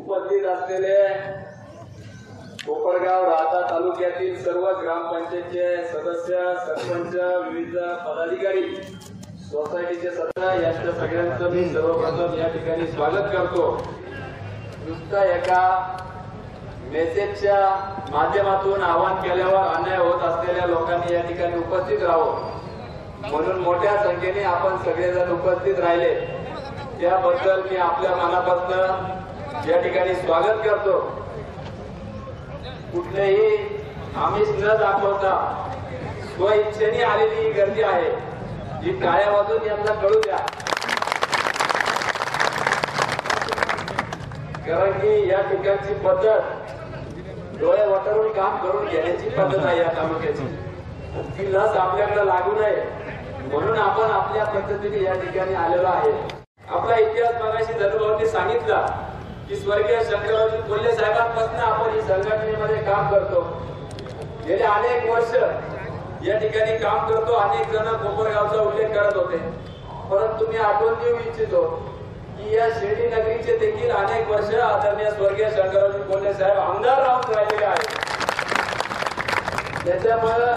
उपस्थित असलेले कोपरगाव राहता तालुक्यातील सर्व ग्रामपंचायतचे सदस्य, सरपंच, विविध पदाधिकारी, सोसायटीचे सदस्य यांच्या सगळ्यांचं मी सर्वप्रथम या ठिकाणी स्वागत करतो। नुसता एका मेसेजच्या माध्यमातून आवाहन केल्यावर अन्याय होत असलेल्या लोकांनी या ठिकाणी उपस्थित राहावं, म्हणून मोठ्या संख्येने आपण सगळेजण उपस्थित राहिले त्याबद्दल मी आपल्या मनापासून या ठिकाणी स्वागत करतो। कुठलेही आमिष न दाखवता स्वइच्छेने आलेली ही गर्दी आहे, जी टाळ्या वाजून यांना कळू द्या, कारण की या ठिकाणची पद्धत डोळे वटारून काम करून घेण्याची पद्धत आहे या तालुक्याची। ती लस आपल्याकडे लागू नये म्हणून आपण आपल्या पद्धतीने या ठिकाणी आलेलो आहे। आपला इतिहास मगाशी धनुभाऊंनी सांगितला की स्वर्गीय शंकरराव कोल्हे साहेबांपासून आपण ही संघटनेमध्ये काम करतो। गेले अनेक वर्ष या ठिकाणी काम करतो। अनेक जण कोपरगावचा उल्लेख करत होते, परंतु मी आठवण देऊ इच्छितो की या शिर्डी नगरीचे देखील अनेक वर्ष आदरणीय स्वर्गीय शंकरराव कोल्हे साहेब आमदार राहून राहिलेले आहेत। त्याच्यामुळे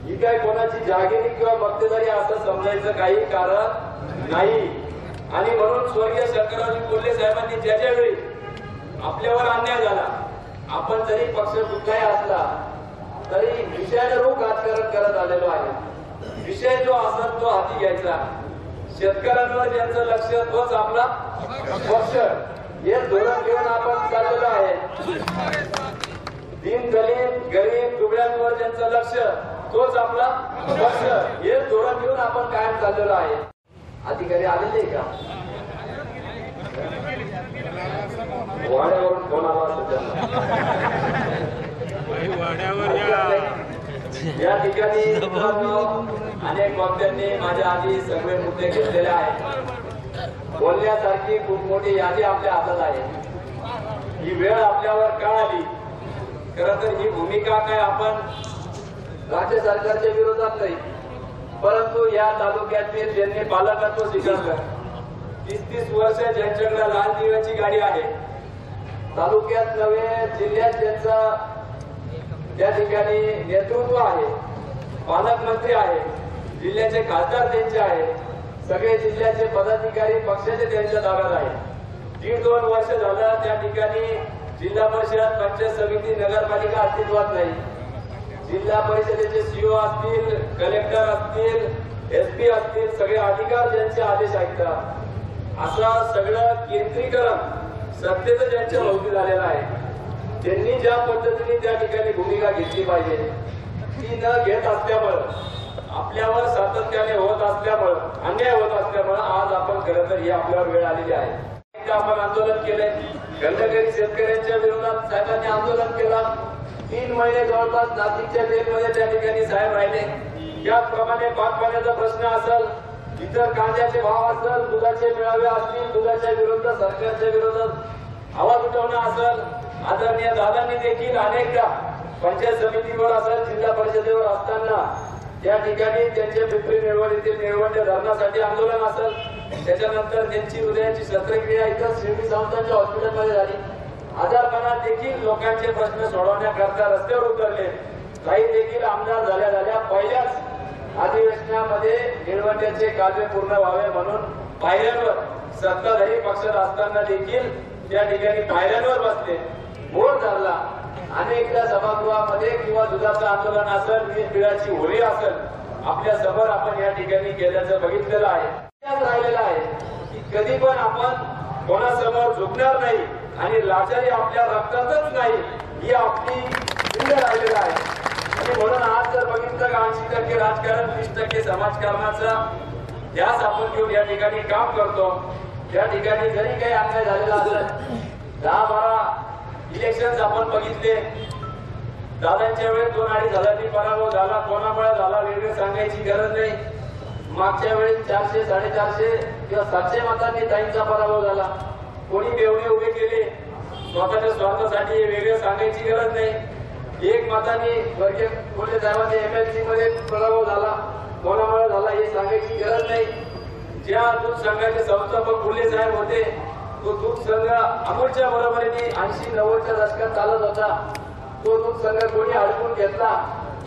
ही काय कोणाची जागिरी किंवा मक्तेदारी असं समजायचं काही कारण नाही। आणि म्हणून स्वर्गीय शंकरराव कोल्हे साहेबांनी ज्या वेळी आपल्यावर अन्याय झाला, आपण जरी पक्ष कुठलाही असला तरी विषयानुरूप राजकारण करत आलेलो आहे। विषय जो असेल तो हाती घ्यायचा, शेतकऱ्यांवर ज्यांचं लक्ष तोच आपला पक्ष, हे धोरण घेऊन आपण चाललेलो आहे। दीन दलित गरीब दुबळ्यांवर ज्यांचं लक्ष तोच आपला पक्ष, हे धोरण घेऊन आपण कायम चाललेलो आहे। अधिकारी आलेले का वाड्यावरून फोन आला या ठिकाणी अनेक वक्त्यांनी माझ्या आधी सगळे मुद्दे घेतलेले आहेत। बोलण्यासारखी खूप मोठी यादी आपल्या हातात आहे। ही वेळ आपल्यावर का आली? खरं तर ही भूमिका काय आपण राज्य सरकारच्या विरोधात नाही, परंतु या तालुक्यातील ज्यांनी पालकत्व स्वीकारलं, 30-30 वर्ष ज्यांच्याकडे लाल दिव्याची गाडी आहे, तालुक्यात नव्हे जिल्ह्यात ज्यांचं त्या ठिकाणी नेतृत्व आहे, पालकमंत्री आहे, जिल्ह्याचे खासदार त्यांचे आहे, सगळे जिल्ह्याचे पदाधिकारी पक्षाचे त्यांच्या ताब्यात आहे। 1.5-2 वर्ष झालं त्या ठिकाणी जिल्हा परिषद, पंचायत समिती, नगरपालिका अस्तित्वात नाही। जिल्हा परिषदेचे सीओ असतील, कलेक्टर असतील, एसपी असतील, सगळे अधिकार ज्यांचे आदेश ऐकतात, असं सगळं केंद्रीकरण सत्तेचं ज्यांच्या भोवती झालेलं आहे। त्यांनी ज्या पद्धतीने त्या ठिकाणी भूमिका घेतली पाहिजे ती न घेत असल्यामुळे, आपल्यावर सातत्याने होत असल्यामुळे, अन्याय होत असल्यामुळे आज आपण खरं तर ही आपल्यावर वेळ आलेली आहे। आपण आंदोलन केलंय, गंडकरी शेतकऱ्यांच्या विरोधात साहेबांनी आंदोलन केलं। 3 महिने जवळपास नाशिकच्या जेलमध्ये त्या ठिकाणी साहेब राहिले। याचप्रमाणे पाण्याचा प्रश्न असेल, इतर कांद्याचे भाव असेल, दुधाचे मेळावे असतील, दुधाच्या विरुद्ध सरकारच्या विरोधात आवाज उठवणं असेल, आदरणीय दादांनी देखील अनेकदा पंचायत समितीवर असेल, जिल्हा परिषदेवर असताना त्या ठिकाणी त्यांचे पिंपरी निळवणीतील निळवंडे धरणासाठी आंदोलन असेल, त्याच्यानंतर त्यांची हृदयाची शस्त्रक्रिया इथं शिर्डी संस्थांच्या हॉस्पिटलमध्ये झाली। आजारपणात देखील लोकांचे प्रश्न सोडवण्याकरता रस्त्यावर उतरले। काही देखील आमदार झाल्या पहिल्याच अधिवेशनामध्ये निळवंड्याचे कालवे पूर्ण व्हावे म्हणून पायऱ्यांवर, सत्ताधारी पक्षात असताना देखील त्या ठिकाणी पायऱ्यांवर बसले, बोर धरला। अनेकदा सभागृहामध्ये किंवा दुधाचं आंदोलन असेल, वीज बिलाची होळी असेल, आपल्या समोर आपण या ठिकाणी केल्याचं बघितलेलं आहे। राहिलेलं आहे की कधी पण आपण कोणासमोर झुकणार नाही आणि लाचारी आपल्या रक्तातच नाही, ही आपली जिद्द राहिलेलं आहे। आणि म्हणून आज जर बघितलं का 80% राजकारण, 20% समाजकारणाचा ध्यास आपण घेऊन या ठिकाणी काम करतो। त्या ठिकाणी जरी काही अन्याय झालेला असेल, 10-12 इलेक्शन आपण बघितले, दादांच्या वेळेस 2-2.5 हजारांनी पराभव झाला, कोणामुळे झाला वेगळे सांगायची गरज नाही। मागच्या वेळेस 400, 450 किंवा 700 मतांनी ताईंचा पराभव झाला। कोणी बेवणे उभे केले स्वतःच्या स्वार्थासाठी, वेगळे सांगायची गरज नाही। 1 मतांनी स्वर्गीय कोल्हे साहेबांचे एमएलसी मध्ये पराभव झाला, कोणामुळे झाला हे सांगायची गरज नाही। ज्या दूध संघाचे संस्थापक कोल्हे साहेब होते तो दूध संघ अमूलच्या बरोबरीने 80-90च्या दशकात चालत होता. तो दूध संघ कोणी अडकून घेतला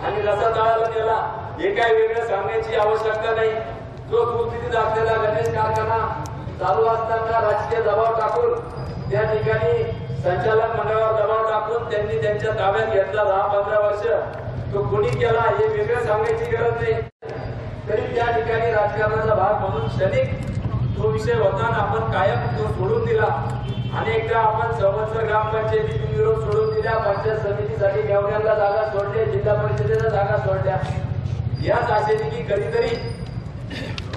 आणि रसा तळाला नेला हे काही वेगळं सांगण्याची आवश्यकता नाही. जो दूध असलेला गणेश कारखाना चालू असताना राजकीय दबाव टाकून त्या ठिकाणी संचालक मंडळावर दबाव टाकून त्यांनी त्यांच्या ताब्यात घेतला 10-15 वर्ष. तो कोणी केला हे वेगळं सांगण्याची गरज नाही. तरी त्या ठिकाणी राजकारणाचा भाग म्हणून क्षणिक तो विषय होता आणि आपण कायम तो सोडून दिला. अनेकदा आपण संवत्सर ग्रामपंचायती बिनविरोध सोडून दिल्या, पंचायत समितीसाठी मेवण्यांना जागा सोडल्या, जिल्हा परिषदेला जागा सोडल्या. याच आशेने की कधीतरी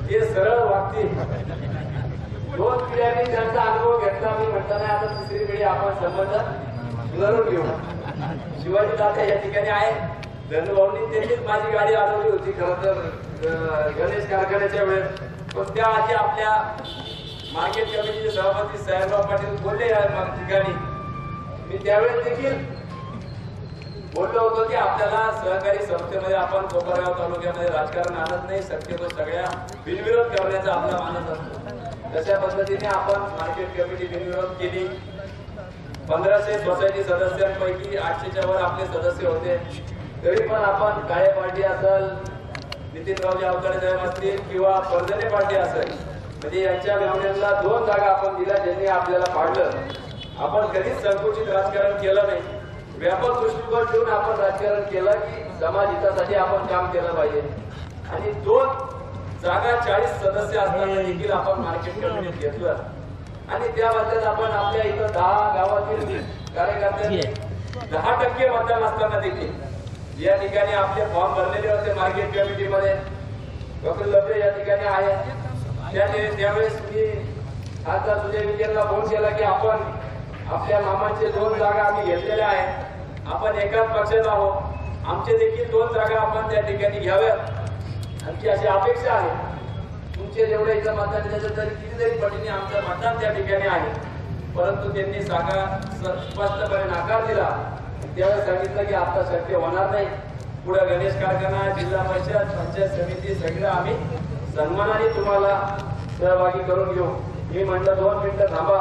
हे सरळ वागतील. 2 पिढ्यांनी त्यांचा अनुभव घेतला. मी म्हणता नाही आता 3री पिढी आपण संबंध सुधारून घेऊ. शिवाजी दादा या ठिकाणी आहे. धनुभाऊंनी त्यांनीच माझी गाडी अडवली होती खरं तर गणेश कारखान्याच्या वेळेस. पण त्या आधी आपल्या मार्केट कमिटीचे सभापती साहेबराव पाटील बोलले या ठिकाणी. मी त्यावेळेस देखील बोललो होतो की आपल्याला सहकारी संस्थेमध्ये आपण कोपरगाव तालुक्यामध्ये राजकारण आणत नाही, शक्यतो सगळ्या बिनविरोध करण्याचा आपला मानस असतो. तशा पद्धतीने आपण मार्केट कमिटी बिनविरोध केली. 1500 सोसायटी सदस्यांपैकी 800च्या वर आपले सदस्य होते. तरी पण आपण काळे पार्टी असेल, नितीनरावजी अवताडे साहेब असतील किंवा परजने पार्टी असेल, म्हणजे यांच्या मेवण्यांना 2 जागा आपण दिल्या ज्यांनी आपल्याला पाडलं. आपण कधीच संकुचित राजकारण केलं नाही. व्यापक दृष्टिकोन ठेवून आपण राजकारण केलं की समाज हितासाठी आपण काम केलं पाहिजे. आणि 2 जागा 40 सदस्य असताना देखील आपण मार्केट कमिटीत घेतलं. आणि त्याबद्दल आपण आपल्या इथं 10 गावातील कार्यकर्त्यांनी 10% मतदान असताना देखील या ठिकाणी आपले फॉर्म भरलेले होते मार्केट कमिटीमध्ये. डॉक्टर लब्बे या ठिकाणी आहे. त्यावेळेस मी खासदार सुजय विखेंना फोन केला की आपण आपल्या मामांचे 2 जागा आम्ही घेतलेल्या आहेत. आपण एकाच पक्षात आहोत. आमचे देखील 2 जागा आपण त्या ठिकाणी घ्याव्यात. आमची अशी अपेक्षा आहे. तुमचे जेवढे इथं मतदान द्यायचं तरी कितीतरी पटीने आमचं मतदान त्या ठिकाणी आहे. परंतु त्यांनी स्पष्टपणे नकार दिला. त्यावेळेस सांगितलं की आता शक्य होणार नाही. पुढे गणेश कारखाना, जिल्हा परिषद, पंचायत समिती सगळं आम्ही सन्मानाने तुम्हाला सहभागी करून घेऊ. मी म्हटलं 2 मिनिटं थांबा.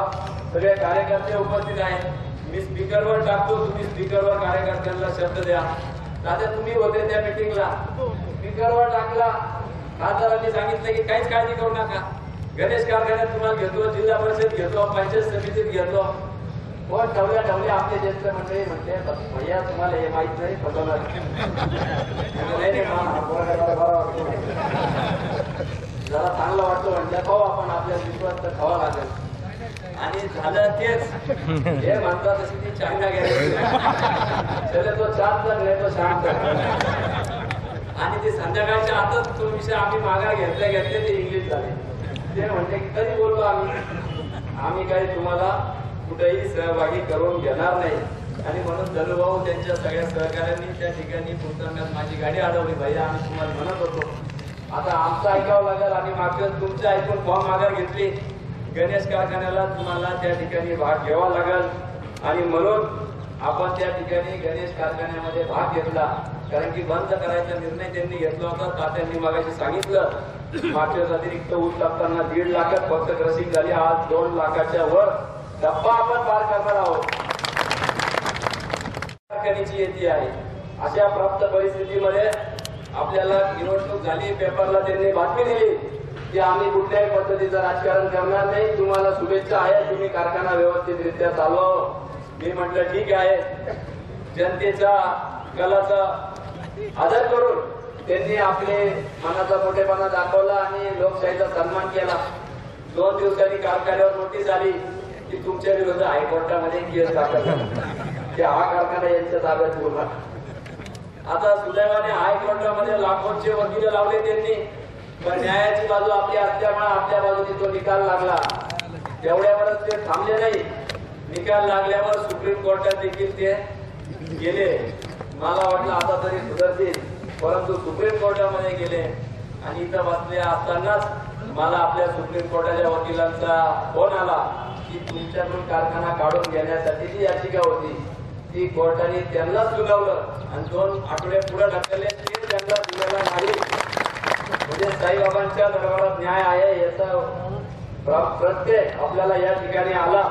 सगळे कार्यकर्ते उपस्थित आहेत. मी स्पीकरवर टाकतो, तुम्ही स्पीकरवर कार्यकर्त्यांना शब्द द्या. दादा तुम्ही होते त्या मिटिंगला. स्पीकरवर टाकला. खासदारांनी सांगितलं की काहीच काळजी करू नका, गणेश कारखान्यात तुम्हाला घेतो, जिल्हा परिषद घेतो, पंचायत समितीत घेतो. पण ठेवल्या आपले ज्येष्ठ मंडळी म्हणते भैया तुम्हाला हे माहित नाही, फसवणार जरा चांगलं वाटतं म्हणजे खाऊ आपण, आपल्या विश्वास तर खावा लागेल. आणि झालं तेच हे म्हणतात तशी ती चांगला घ्यायची चले तो शांत नाही तो शांत. आणि ते संध्याकाळच्या आतच तो विषय आम्ही मागा घेतले ते इंग्लिश झाले. ते म्हणते की तरी बोलतो आम्ही काही तुम्हाला कुठेही सहभागी करून घेणार नाही. आणि म्हणून धनुभाऊ त्यांच्या सगळ्या सहकार्यांनी त्या ठिकाणी पुरतांनात माझी गाडी अडवली. भैया आम्ही तुम्हाला म्हणत होतो आता आमचं ऐकावं लागेल. आणि मागच्या तुमचं ऐकून फॉर्म माघार घेतली. गणेश कारखान्याला तुम्हाला त्या ठिकाणी भाग घ्यावा लागेल. आणि म्हणून आपण त्या ठिकाणी गणेश कारखान्यामध्ये भाग घेतला. कारण की बंद करायचा निर्णय त्यांनी घेतला होता. तात्यांनी मागाशी सांगितलं मागच्या अतिरिक्त ऊस टाकताना 1.5 लाखात फक्त क्रसिंग झाली. आज 2 लाखाच्या वर डब्बा आपण पार करणार आहोत. कारखान्याची येते आहे. अशा प्राप्त परिस्थितीमध्ये आपल्याला निवडणूक झाली. पेपरला त्यांनी बातमी दिली की आम्ही कुठल्याही पद्धतीचं राजकारण करणार नाही, तुम्हाला शुभेच्छा आहे, तुम्ही कारखाना व्यवस्थितरित्या चालवा. मी म्हटलं ठीक आहे. जनतेचा कलाचा आदर करून त्यांनी आपले मनाचा मोठेपणा दाखवला आणि लोकशाहीचा सन्मान केला. 2 दिवसांनी कारखान्यावर नोटीस आली की तुमच्या विरुद्ध हायकोर्टामध्ये केस दाखल झाला की हा कारखाना यांच्या ताब्यात पूर्ण. आता सुदैवाने हायकोर्टामध्ये लाखोंचे वकील लावले त्यांनी. पण न्यायाची बाजू आपली असल्यामुळे आपल्या बाजूने तो निकाल लागला. तेवढ्यावरच ते थांबले नाही. निकाल लागल्यावर सुप्रीम कोर्टात देखील ते गेले. मला वाटलं आता तरी सुधारतील, परंतु सुप्रीम कोर्टामध्ये गेले. आणि इथं बसले असतानाच मला आपल्या सुप्रीम कोर्टाच्या वकिलांचा फोन आला की तुमच्याकडून कारखाना काढून घेण्यासाठी जी याचिका होती ती कोर्टाने त्यांना सुनावलं आणि 2 आठवडे पुढे ढकलले. ते त्यांना सुनावलं नाही. म्हणजे साईबाबांच्या दरबारात न्याय आहे याचा प्रत्येक आपल्याला या ठिकाणी आला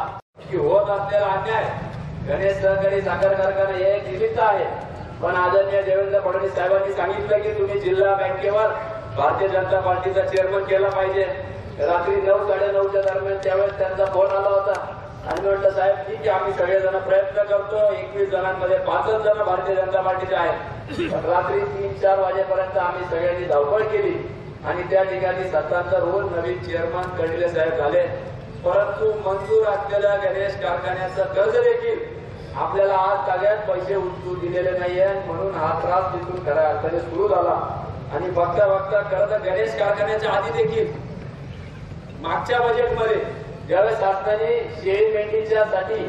की होत असलेला अन्याय गणेश सहकारी साखर कारखाना हे एक निमित्त आहे, पण आदरणीय देवेंद्र फडणवीस साहेबांनी सांगितलं की तुम्ही जिल्हा बँकेवर भारतीय जनता पार्टीचा चेअरमन केला पाहिजे. रात्री 9-9:30च्या दरम्यान त्यावेळेस त्यांचा फोन आला होता आणि म्हटलं साहेब ठीक आहे, आम्ही सगळेजण प्रयत्न करतो. 21 जणांमध्ये 5च जण भारतीय जनता पार्टीचे आहेत. रात्री 3-4 वाजेपर्यंत आम्ही सगळ्यांनी धावपळ केली आणि त्या ठिकाणी 7 रोज नवीन चेअरमन कडले साहेब झाले. परंतु मंजूर असलेल्या गणेश कारखान्याचं कर्ज देखील आपल्याला आज सगळ्यात पैसे उचलू दिलेले नाहीये, म्हणून हा त्रास तिथून खऱ्या अर्थाने सुरू झाला. आणि बघता बघता खरं तर गणेश कारखान्याच्या आधी देखील मागच्या बजेटमध्ये ज्यावेळेस शासनाने शेळी मेंढीच्या साठी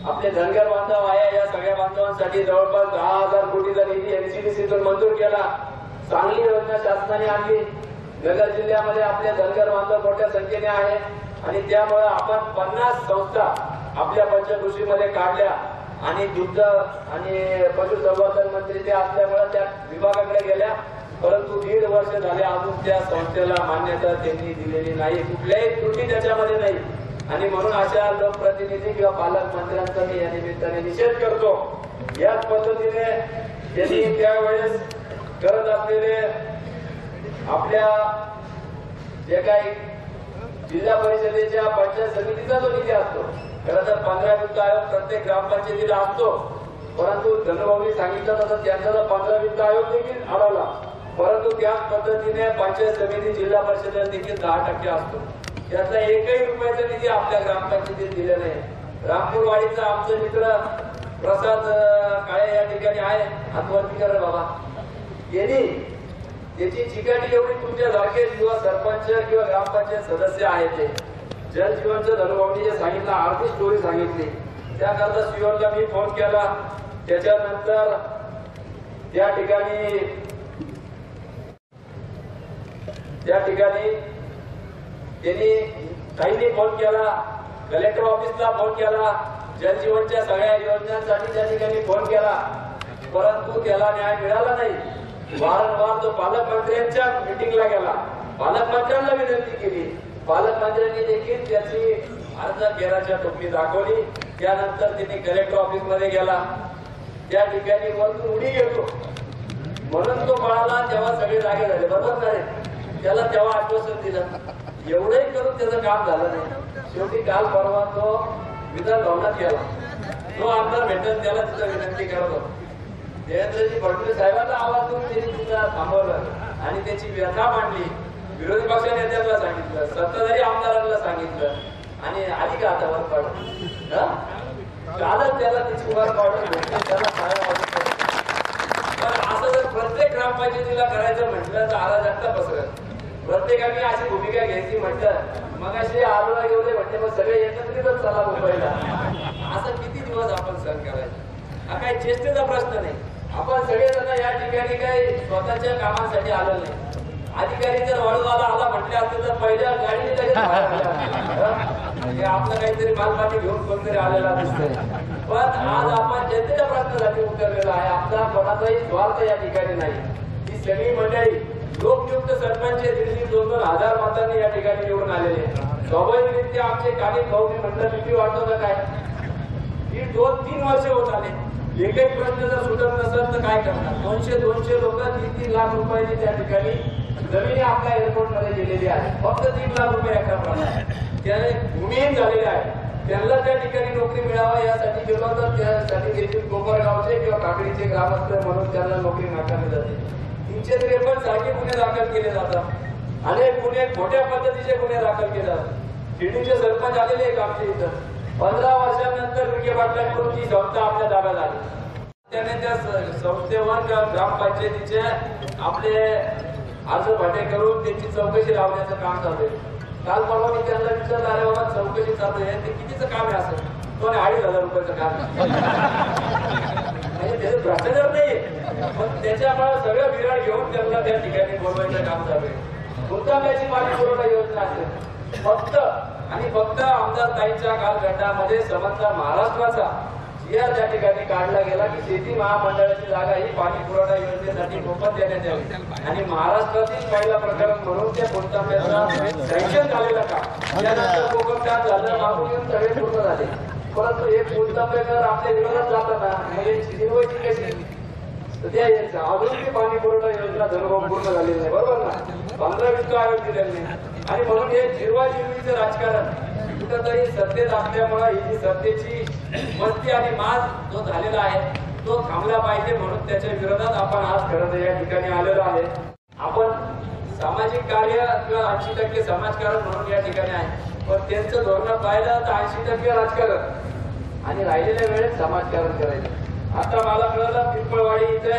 आपले धनगर बांधव आहे या सगळ्या बांधवांसाठी जवळपास 10,000 कोटीचा निधी एनसीडीसीतून मंजूर केला. चांगली योजना शासनाने आणली. नगर जिल्ह्यामध्ये आपले धनगर बांधव मोठ्या संख्येने आहे आणि त्यामुळे आपण 50 संस्था आपल्या पंचकृषीमध्ये काढल्या आणि दुग्ध आणि पशुसंवर्धन मंत्री ते असल्यामुळे त्या विभागाकडे गेल्या. परंतु 1.5 वर्ष झाले अजून त्या संस्थेला मान्यता त्यांनी दिलेली नाही, कुठल्याही त्रुटी त्याच्यामध्ये नाही. आणि म्हणून अशा लोकप्रतिनिधी किंवा पालकमंत्र्यांचा मी या निमित्ताने निषेध करतो. याच पद्धतीने त्यांनी त्यावेळेस करत असलेले आपल्या जे काही जिल्हा परिषदेच्या पंचायत समितीचा जो निधी असतो, खरं तर 15 वित्त आयोग प्रत्येक ग्रामपंचायतीला असतो, परंतु धनुभाऊंनी सांगितलं तसं त्यांचा 15 वित्त आयोग देखील अडवला. परंतु त्याच पद्धतीने पंचायत समिती जिल्हा परिषदेला देखील 10% असतो. त्याचा 1ही रुपयाचा निधी आपल्या ग्रामपंचायतीत दिला नाही. रामपूरवाडीचा आमचे मित्र प्रसाद काळे या ठिकाणी आहे, हातवरती करा बाबा, यांनी त्याची चिकाटी एवढी तुमच्या सारखे किंवा सरपंच किंवा ग्रामपंचायत सदस्य आहेत ते जल जीवनचं धनुभाऊंनी जे सांगितलं आर्थिक स्टोरी सांगितली, त्याकरता सीओला मी फोन केला. त्याच्यानंतर त्या ठिकाणी त्यांनी काहींनी फोन केला, कलेक्टर ऑफिसला फोन केला, जल जीवनच्या सगळ्या योजनांसाठी त्या ठिकाणी फोन केला, परंतु त्याला न्याय मिळाला नाही. वारंवार तो पालकमंत्र्यांच्या मिटिंगला गेला, पालकमंत्र्यांना विनंती केली, पालकमंत्र्यांनी देखील त्याची अर्ज घेराच्या टोपली दाखवली. त्यानंतर त्यांनी कलेक्टर ऑफिस मध्ये गेला, त्या ठिकाणी वरतून उडी घेतो म्हणून तो पळाला. तेव्हा सगळे जागे झाले, बरोबर नाही, त्याला तेव्हा आश्वासन दिलं. एवढंही करून त्याचं काम झालं नाही. शेवटी काल परवा तो विधान भवनात गेला, तो आमदार भेटत त्याला तिथं विनंती करत होता. देवेंद्रजी फडणवीस साहेबांना आवाज देऊन त्यांनी तिथं थांबवलं आणि त्याची व्यथा मांडली. विरोधी पक्ष नेत्यांना सांगितलं, सत्ताधारी आमदारांना सांगितलं आणि आधी का आता वर पाडलं, कालच त्याला तिची वर पाडून त्याला पण असं जर प्रत्येक ग्रामपंचायतीला करायचं म्हटलं तर आला जास्त पसरत. प्रत्येकाने अशी भूमिका घ्यायची म्हटलं, मग अशी आलो एवढे म्हटले मग सगळे एकत्रितच चला मुंबईला. असं किती दिवस आपण सहन करायचं? हा काही चेष्टेचा प्रश्न नाही. आपण सगळेजण या ठिकाणी काही स्वतःच्या कामासाठी आलो नाही. अधिकारी जर वळूवाला आला म्हटले असते तर पहिल्या गाडीने लगेच आपलं काहीतरी मालपाटी घेऊन कोणतरी आलेला दिसतोय. पण आज आपण जनतेच्या प्रश्नासाठी उतरलेला आहे. आपला कोणाचाही स्वार्थ या ठिकाणी नाही. ही सगळी मंडळी लोकयुक्त सरपंच 1,500-2,000 हजार मतांनी या ठिकाणी निवडून आलेले. स्वाभाविकरित्या आमचे कालिक भाऊ मी म्हटलं भीती वाटतो का काय, ही 2-3 वर्ष होत आले, एकही प्रश्न जर सुटत नसेल तर काय करणार. 200 लोक 3-3 लाख रुपयाची त्या ठिकाणी जमिनी आपल्या एअरपोर्ट मध्ये गेलेली आहे. फक्त 3 लाख रुपये एका प्रमाणात त्याने भूमिहीन झालेले आहे. त्यांना त्या ठिकाणी नोकरी मिळावा यासाठी गेलो तर त्यासाठी देखील कोपरगावचे किंवा काकडीचे ग्रामस्थ म्हणून त्यांना नोकरी नाकारली जाते. 353 सारखे गुन्हे दाखल केले जातात. अनेक गुन्हे खोट्या पद्धतीचे गुन्हे दाखल केले जातात. शिर्डीचे सरपंच आलेले एक आमच्या इथं 15 वर्षांनंतर विखे पाटलांकडून ती संस्था आपल्या ताब्यात आली. त्याने त्या संस्थेवर ग्रामपंचायतीचे आपले अर्ज भाटे करून त्यांची चौकशी लावण्याचं काम चालू आहे. काल परवा मी त्यांना विचारलं, अरे बाबा चौकशी चालू आहे ते कितीचं काम आहे? असं तो 2,500 रुपयाचं काम म्हणजे त्याचं भ्रष्टाचार नाहीये, पण त्याच्यामुळे सगळं विराळ घेऊन त्यांना त्या ठिकाणी बोलवायचं काम चालू आहे. मुद्दाम्याची पाणी पुरवठा योजना असेल फक्त आणि फक्त आमदार ताईंच्या कालखंडामध्ये समग्र महाराष्ट्राचा या त्या ठिकाणी काढला गेला की शेती महामंडळाची जागा ही पाणी पुरवठा योजनेसाठी मोफत देण्यात यावी आणि महाराष्ट्रातील पहिला प्रकरण म्हणून त्या कोणत्या सँक्शन झालेलं का त्यानंतर कोकण काम झालं मागून येऊन सगळे पूर्ण झाले. परंतु हे कोणतापेकर आपल्या विरोधात जाताना म्हणजे शिरवायची कशी त्या अजूनही पाणी पुरवठा योजना धरून पूर्ण झालेली नाही. बरोबर ना 15 वित्त आयोग दिलेले आणि म्हणून हे जिरवाजिरवीचं राजकारण कुठंतरी सत्तेत असल्यामुळे ही जी सत्तेची मस्ती आणि माज जो झालेला आहे तो थांबला पाहिजे. म्हणून त्याच्या विरोधात आपण आज खरं या ठिकाणी आलेलो आहे. आपण सामाजिक कार्य किंवा 80% समाजकारण म्हणून या ठिकाणी आहे. पण त्यांचं धोरण पाहिलं तर 80% राजकारण आणि राहिलेल्या वेळेत समाजकारण करायचं. आता मला कळलं पिंपळवाडी इथे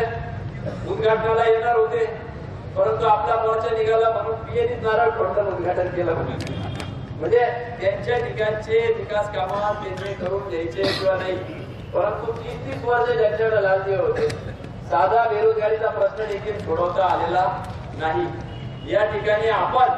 उद्घाटनाला येणार होते परंतु आपला मोर्चा निघाला म्हणून पीएनी नारळ फोडून उद्घाटन केलं. म्हणजे त्यांच्या ठिकाणचे विकास कामं त्यांनी करून द्यायचे किंवा नाही. परंतु 30 वर्ष ज्यांच्याकडे लालदिवे होते साधा बेरोजगारीचा प्रश्न देखील सोडवता आलेला नाही. या ठिकाणी आपण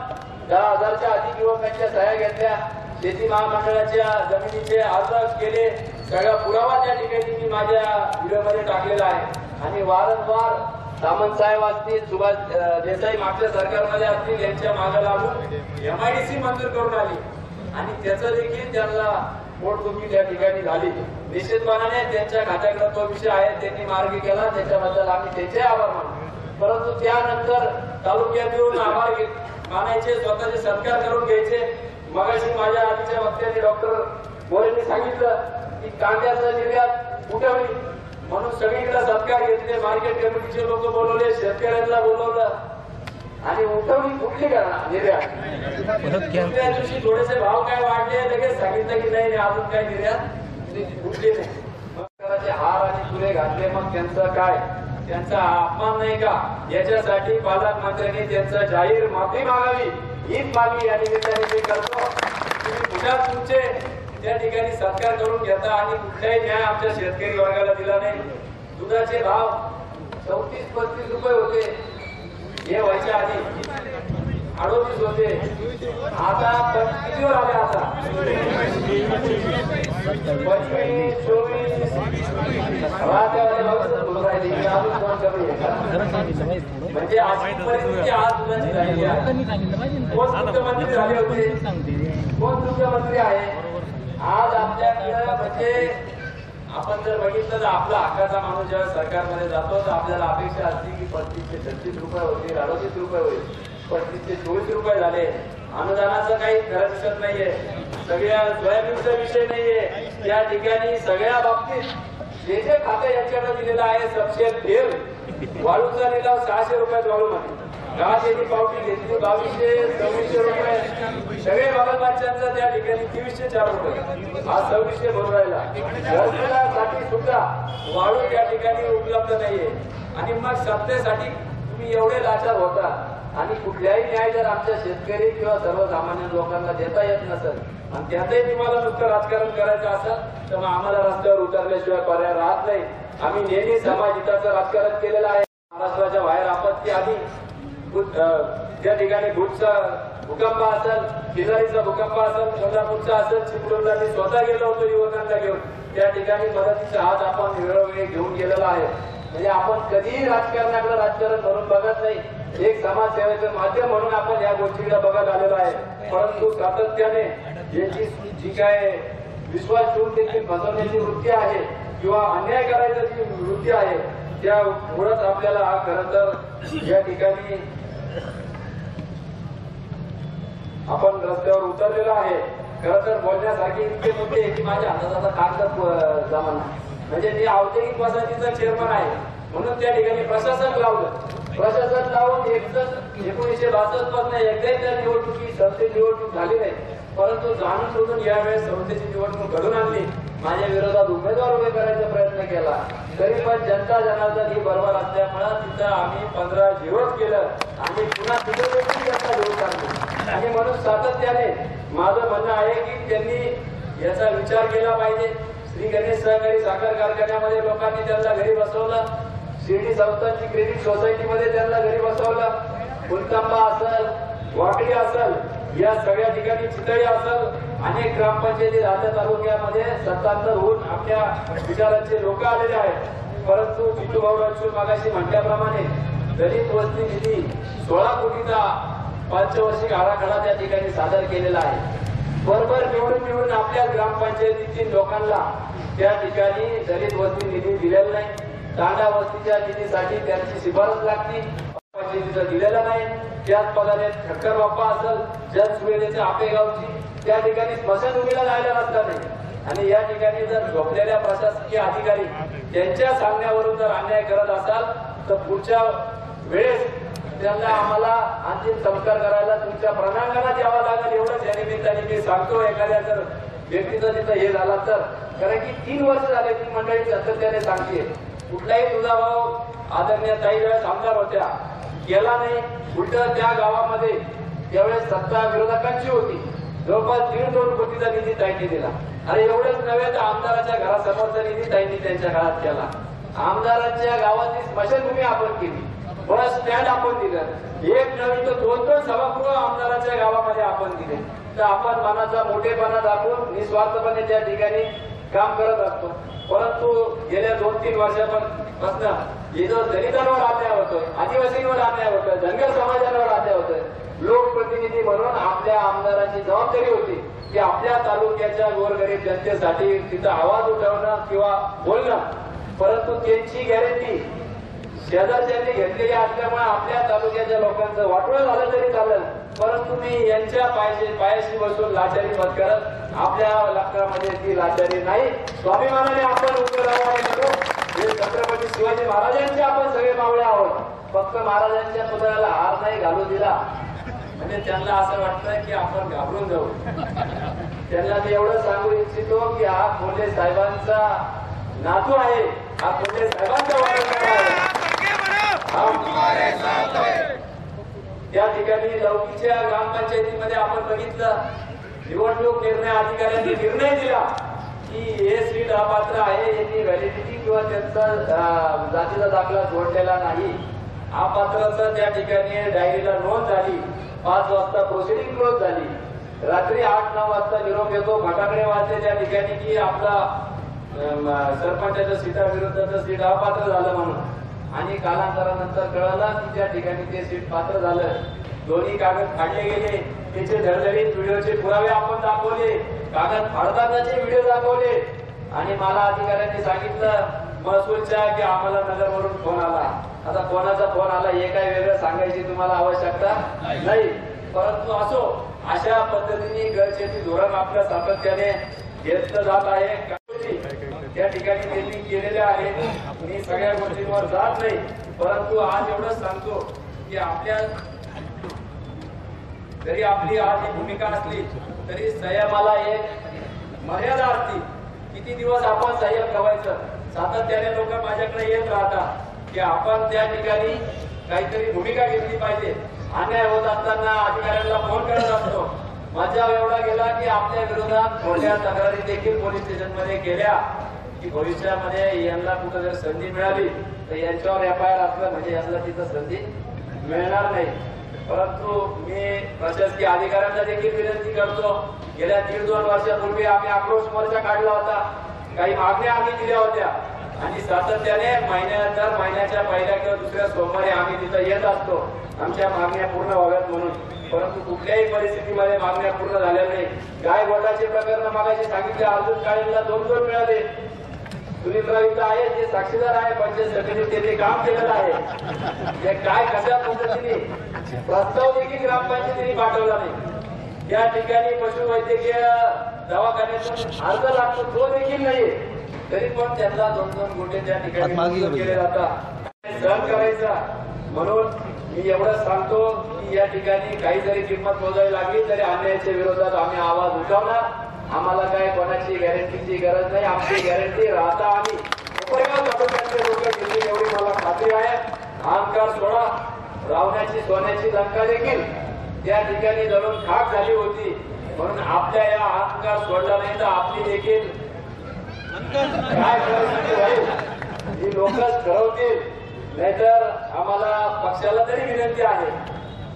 10,000च्या अधिक युवकांच्या सह्या घेतल्या. शेती महामंडळाच्या जमिनीचे अर्ज केले. सगळा पुरावा त्या ठिकाणी मी माझ्या व्हिडिओमध्ये टाकलेला आहे आणि वारंवार सामंत साहेब असतील सुभाष देसाई मागच्या सरकारमध्ये असतील यांच्या मागे लागून MIDC मंजूर करून आली आणि त्याचं देखील त्यांना पोटदुखी त्या ठिकाणी झाली. निश्चितपणाने त्यांच्या खात्याकडे तो विषय आहे त्यांनी मार्गी केला त्याच्याबद्दल आम्ही त्यांचे आभार मानतो. परंतु त्यानंतर तालुक्यात येऊन आभार मानायचे स्वतःचे सत्कार करून घ्यायचे. मगाशी माझ्या आधीच्या वक्त्यांनी डॉक्टर मोरेंनी सांगितलं की कांद्याचं निर्यात उठवली म्हणून सगळीकडे सत्कार घेतले. मार्केट कमिटीचे लोक बोलवले शेतकऱ्यांना बोलवलं आणि उठवली कुठली करणार निर्यात. त्या दिवशी थोडेसे भाव काय वाढले लगेच सांगितलं की नाही अजून काही निर्यात उठली नाही. हार आणि तुरे घातले मग त्यांचं काय त्यांचा अपमान नाही का याच्यासाठी पालकमंत्र्यांनी त्यांचा जाहीर माफी मागावी हीच मागणी या निमित्ताने मी करतो. तुम्ही कुठल्या तुमचे त्या ठिकाणी सत्कार करून घेता आणि कुठलाही न्याय आमच्या शेतकरी वर्गाला दिला नाही. दुधाचे भाव 34-35 रुपये होते हे व्हायच्या आधी 38 होते. आता कितीवर आले आता 25, 24 म्हणजे अशी परिस्थिती आज दुधाची झालेली आहे. कोण मुख्यमंत्री झाले होते कोण मुख्यमंत्री आहे आज आपल्याकडे. म्हणजे आपण जर बघितलं तर आपला हक्काचा माणूस जेव्हा सरकारमध्ये जातो तर आपल्याला अपेक्षा असते की 35 ते 36 रुपये होतील 38 रुपये होईल 35 ते 24 रुपये झाले. अनुदानाचं काही खरं दिसत नाहीये. सगळ्या सोयाबीनचा विषय नाहीये. त्या ठिकाणी सगळ्या बाबतीत जे जे खाते यांच्याकडे दिलेलं आहे सबसेल तेल वाळूचा लिलाव 600 रुपयात वाळूमध्ये गावात यांनी पावती घेतली 2200-2400 रुपये. सगळे बाबांच्या त्या ठिकाणी 2304 रुपये आज 2600 भरून राहिला. घरकुलासाठी सुद्धा वाळू त्या ठिकाणी उपलब्ध नाहीये आणि मग सत्तेसाठी तुम्ही एवढे लाचार होता आणि कुठल्याही न्याय जर आमच्या शेतकरी किंवा सर्वसामान्य लोकांना देता येत नसेल आणि त्यातही तुम्हाला नुसतं राजकारण करायचं असेल तर मग आम्हाला रस्त्यावर उतरल्याशिवाय पर्याय राहत नाही. आम्ही नेहमी समाजहिताचं राजकारण केलेलं आहे. महाराष्ट्राच्या बाहेर आपत्ती आली त्या ठिकाणी भूजचा भूकंप असेल किल्लारीचा भूकंप असेल कोल्हापूरचा असेल चिपळूणला मी स्वतः गेलो होतो युवकांना घेऊन. त्या ठिकाणी मदतीचा हात आपण वेळोवेळी घेऊन गेलेला आहे. म्हणजे आपण कधीही राजकारणाकडे राजकारण म्हणून बघत नाही. एक समाजसेवेचं माध्यम म्हणून आपण या गोष्टीकडे बघत आलेलो आहे. परंतु सातत्याने याची जी काय विश्वास ठेवून देखील फसवण्याची वृत्ती आहे किंवा अन्याय करायची जी वृत्ती आहे त्यामुळेच आपल्याला खरं तर या ठिकाणी आपण रस्त्यावर उतरलेलो आहे. खरं तर बोलण्यासारखे इतके मुद्दे की माझ्या हातात कागद जमाना. म्हणजे मी औद्योगिक वसाहतीचा चेअरमन आहे म्हणून त्या ठिकाणी प्रशासन लावलं. प्रशासन लावून 1962 पासून एकदाही त्या निवडणुकी संस्थेची निवडणूक झाली नाही. परंतु जाणून सोडून यावेळेस संस्थेची निवडणूक घडून आणली. माझ्या विरोधात उमेदवार उभे करायचा प्रयत्न केला तरी पण जनता जनार्दन ही बरोबर असल्यामुळे तिथं आम्ही 15 विरोध केलं आणि पुन्हा तिथं देखील जनता विरोध आणली. आणि म्हणून सातत्याने माझं म्हणणं आहे की त्यांनी याचा विचार केला पाहिजे. श्री गणेश सहकारी साखर कारखान्यामध्ये लोकांनी त्यांना घरी बसवलं. शिर्डी संस्थांची क्रेडिट सोसायटीमध्ये त्यांना घरी बसवलं. फुलतंबा असेल वाकडी असेल या सगळ्या ठिकाणी चितळी असेल, अनेक ग्रामपंचायती राज्य तालुक्यामध्ये सत्तांतर होऊन आपल्या विचारांचे लोक आलेले आहेत. परंतु जितू भाऊ राजू मागाशी म्हटल्याप्रमाणे दलित वस्ती निधी 16 कोटीचा पंचवार्षिक आराखडा त्या ठिकाणी सादर केलेला आहे. बरोबर निवडून आपल्या ग्रामपंचायतीतील लोकांना त्या ठिकाणी दलित वस्ती निधी दिलेला नाही. तांडा वस्तीच्या निधीसाठी त्यांची शिफारस लागती, पंचायतीचा दिलेला नाही. त्याच प्रकारे ठक्कर बाप्पा असेल, जन सुविधेच्या आपेगावची त्या ठिकाणी स्मशानभूमीला जायला रस्ता नाही. आणि या ठिकाणी जर झोपलेल्या प्रशासकीय अधिकारी त्यांच्या सांगण्यावरून जर अन्याय करत असाल तर पुढच्या वेळेस त्यांना आम्हाला अंतिम संस्कार करायला तुमच्या प्रणांगणात यावं लागेल. एवढंच या निमित्ताने मी सांगतो. एखाद्या जर व्यक्तीचं तिथं हे झाला तर, कारण की 3 वर्ष झाले ती मंडळी सातत्याने सांगते. कुठलाही तुझा भाऊ आदरणीय काही वेळेस आमदार होत्या, केला नाही. उलट त्या गावामध्ये त्यावेळेस सत्ता विरोधकांची होती, जवळपास 1.5-2 कोटीचा निधी ताईंनी दिला. अरे एवढंच नव्हे तर आमदाराच्या घरासमोरचा निधी ताईंनी त्यांच्या काळात केला. आमदारांच्या गावाची स्मशानभूमी आपण केली, बस स्टँड आपण दिलं, एक नव्हे तर 2-2 सभागृह आमदाराच्या गावामध्ये आपण दिले. तर आपण मनाचा मोठेपणा दाखवून निस्वार्थपणे त्या ठिकाणी काम करत असतो. परंतु गेल्या 2-3 वर्षापासून हे जो दलितांवर अन्याय होतोय, आदिवासींवर अन्याय होतोय, धनगर समाजावर अन्याय होतोय, लोकप्रतिनिधी म्हणून आपल्या आमदारांची जबाबदारी होती की आपल्या तालुक्याच्या गोरगरीब जनतेसाठी तिथं आवाज उठवणं किंवा बोलणं. परंतु त्यांची गॅरंटी शेजारच्यांनी घेतलेली असल्यामुळे आपल्या तालुक्याच्या लोकांचं वाटोळं झालं तरी चालेल, परंतु मी यांच्या पायाशी बसून लाचारी पत्करत आपल्या लक्षामध्ये ती लाचारी नाही. स्वाभिमानाने आपण उभे राहावं. हे छत्रपती शिवाजी महाराजांचे आपण सगळे मावळे आहोत. फक्त महाराजांच्या पुतळ्याला हार नाही घालू दिला म्हणजे त्यांना असं वाटतं की आपण घाबरून जाऊ. त्यांना मी एवढं सांगू इच्छितो की हा कोल्हे साहेबांचा नातू आहे, हा कोल्हे साहेबांचा वारसा आहे. त्या ठिकाणी लौकीच्या ग्रामपंचायतीमध्ये आपण बघितलं, निवडणूक निर्णय अधिकाऱ्यांनी निर्णय दिला की हे सीट अपात्र आहे, यांनी व्हॅलिडिटी किंवा त्यांचा जातीचा दाखला जोडलेला नाही. अपात्रचं त्या ठिकाणी डायरीला नोंद झाली. 5 वाजता प्रोसिडिंग क्लोज झाली. रात्री 8-9 वाजता निरोप येतो, फटाकडे वाजले त्या ठिकाणी की आपला सरपंचाच्या सीटाविरुद्धचं सीट अपात्र झालं म्हणून. आणि कालांतरानंतर कळलं की त्या ठिकाणी ते सीट पात्र झालं. दोन्ही कागद फाडले गेले, त्याचे धडधडीत व्हिडिओचे पुरावे आपण दाखवले, कागद फाडतानाचे व्हिडिओ दाखवले. आणि मला अधिकाऱ्यांनी सांगितलं महसूलच्या की आम्हाला नगरवरून फोन आला. आता कोणाचा फोन आला हे काय वेगळं सांगायची तुम्हाला आवश्यकता नाही. परंतु असो, अशा पद्धतीने गरजेचे धोरण आपल्या सातत्याने घेतलं जात आहे. त्या ठिकाणी त्यांनी केलेल्या आहेत. मी सगळ्या गोष्टींवर जात नाही, परंतु आज एवढंच सांगतो की आपल्या जरी आपली आज ही भूमिका असली तरी संयमाला एक मर्यादा असती. किती दिवस आपण संयम ठेवायचं. सातत्याने लोक माझ्याकडे येत राहतात की आपण त्या ठिकाणी काहीतरी भूमिका घेतली पाहिजे. अन्याय होत असताना अधिकाऱ्यांना फोन करत असतो. माझा एवढा गेला की आपल्या विरोधात मोठ्या तक्रारी देखील पोलीस स्टेशन मध्ये केल्या की भविष्यामध्ये यांना कुठं जर संधी मिळाली तर यांच्यावर FIR असलं म्हणजे यांना तिथं संधी मिळणार नाही. परंतु मी प्रशासकीय अधिकाऱ्यांना देखील विनंती करतो, गेल्या 1.5-2 वर्षापूर्वी आम्ही आक्रोश मोर्चा काढला होता. काही मागण्या आम्ही दिल्या होत्या आणि सातत्याने दर महिन्याच्या पहिल्या किंवा दुसऱ्या सोमवारी आम्ही तिथं येत असतो आमच्या मागण्या पूर्ण व्हाव्यात म्हणून. परंतु कुठल्याही परिस्थितीमध्ये मागण्या पूर्ण झाल्या नाही. गाय गोठाचे प्रकरण मागाशी सांगितले, अर्जुन काळेंना 2 मिळाले. सुनील रावीचा आहे जे साक्षीदार आहे, पंचायत समितीने त्याचे काम केलेलं आहे. हे काय कशा पद्धतीने प्रस्ताव देखील ग्रामपंचायतीने पाठवला नाही. त्या ठिकाणी पशुवैद्यकीय दवाखान्यातून अर्ज लागतो तो देखील नाही. तरी पण त्यांना 2 गोटे त्या ठिकाणी केले जातात. सहन करायचा. म्हणून मी एवढंच सांगतो की या ठिकाणी काही जरी किंमत मोजावी लागली तरी अन्यायाच्या विरोधात आम्ही आवाज उठवणार. आम्हाला काय कोणाची गॅरंटीची गरज नाही. आमची गॅरंटी राहता आम्ही उपयोगाचे लोक घेतली एवढी मला खात्री आहे. अहंकार सोडा. रावण्याची सोन्याची लंका देखील त्या ठिकाणी जळून खाक झाली होती. म्हणून आपल्या या अहंकार सोडला नाही तर आपली देखील काय परिस्थिती होईल ही लोकच ठरवतील. नाहीतर आम्हाला पक्षाला तरी विनंती आहे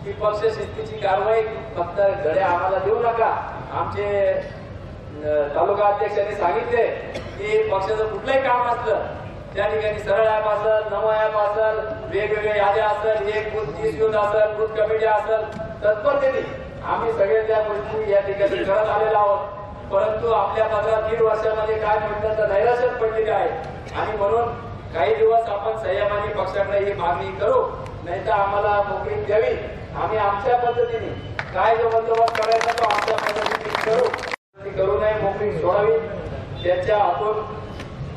की पक्ष शिस्तीची कारवाई फक्त धडे आम्हाला देऊ नका. आमचे तालुका अध्यक्षांनी सांगितले की पक्षाचं कुठलंही काम असलं त्या ठिकाणी सरळ ऍप असेल, नमो ऍप असेल, वेगवेगळ्या याद्या असेल, एक बूथ 30 युद्ध असेल, बूथ कमिटी असेल, तत्परतेने आम्ही सगळे त्या गोष्टी या ठिकाणी करत आलेलो आहोत. परंतु आपल्या 15-3 वर्षामध्ये काय म्हटलं तर नैराश्यात पडलेली आहे आणि म्हणून काही दिवस आपण संयमाने पक्षाकडे ही मागणी करू, नाही तर आम्हाला मोकळी द्यावी. आम्ही आमच्या पद्धतीने काय जो बंदोबस्त करायचा तो आमच्या पद्धतीने करू नये, मोकळी सोडावी. त्यांच्या हातून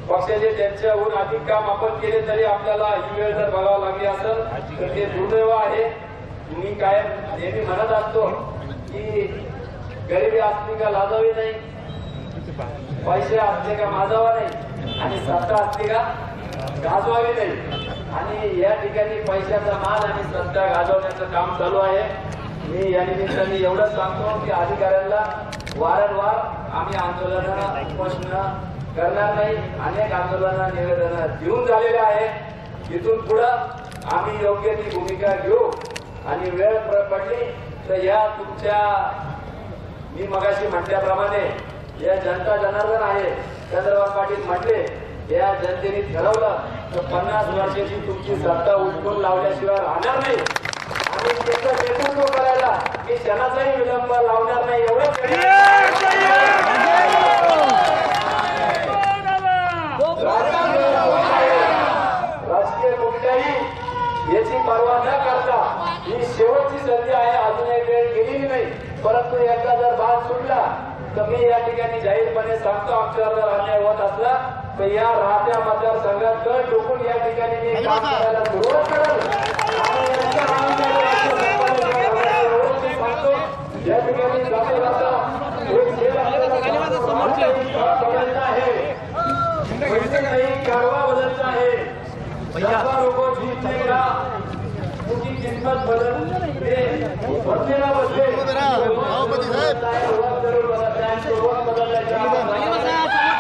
पक्षाचे त्यांच्याहून अधिक काम आपण केले तरी आपल्याला ही वेळ जर बघावं लागली असेल तर ते दुर्दैव आहे. मी कायम नेहमी म्हणत असतो की गरिबी असली का लाजावी नाही, पैसे असले का माजावा नाही आणि सत्ता असली का गाजवावी नाही. आणि या ठिकाणी पैशाचा माल आणि सत्ता गाजवण्याचं काम चालू आहे. मी या निमित्ताने एवढंच सांगतो की अधिकाऱ्यांना वारंवार आम्ही आंदोलन उपोषण करणार नाही. अनेक आंदोलन निवेदन देऊन झालेले आहे. इथून पुढं आम्ही योग्य ती भूमिका घेऊ आणि वेळ पडली तर या तुमच्या मी मगाशी म्हटल्याप्रमाणे या जनता जनार्दन आहे चंद्रकांत पाटील म्हटले या जनतेने ठरवलं तर 50 वर्षाची तुमची सत्ता उठवून लावल्याशिवाय राहणार नाही आणि त्याचं नेतृत्व करायला की क्षणाचाही विलंब लावणार नाही. एवढंच राजकीय कुठल्याही याची पर्वा न करता ही शेवटची संधी आहे. अजून एक वेळ गेलेली नाही. परंतु एकदा जर बाण सुटला तर मी या ठिकाणी जाहीरपणे सांगतो आमच्यावर जर अन्याय होत असला तर या राहत्या मतदारसंघात कळ टोकून या ठिकाणी मी काम करायला सुरुवात करेल आणि सांगतो या ठिकाणी जाता जाता बदलना है, कारवा बदलना है. लोगों को जीतने का उनकी किस्मत बदलेगा बदले.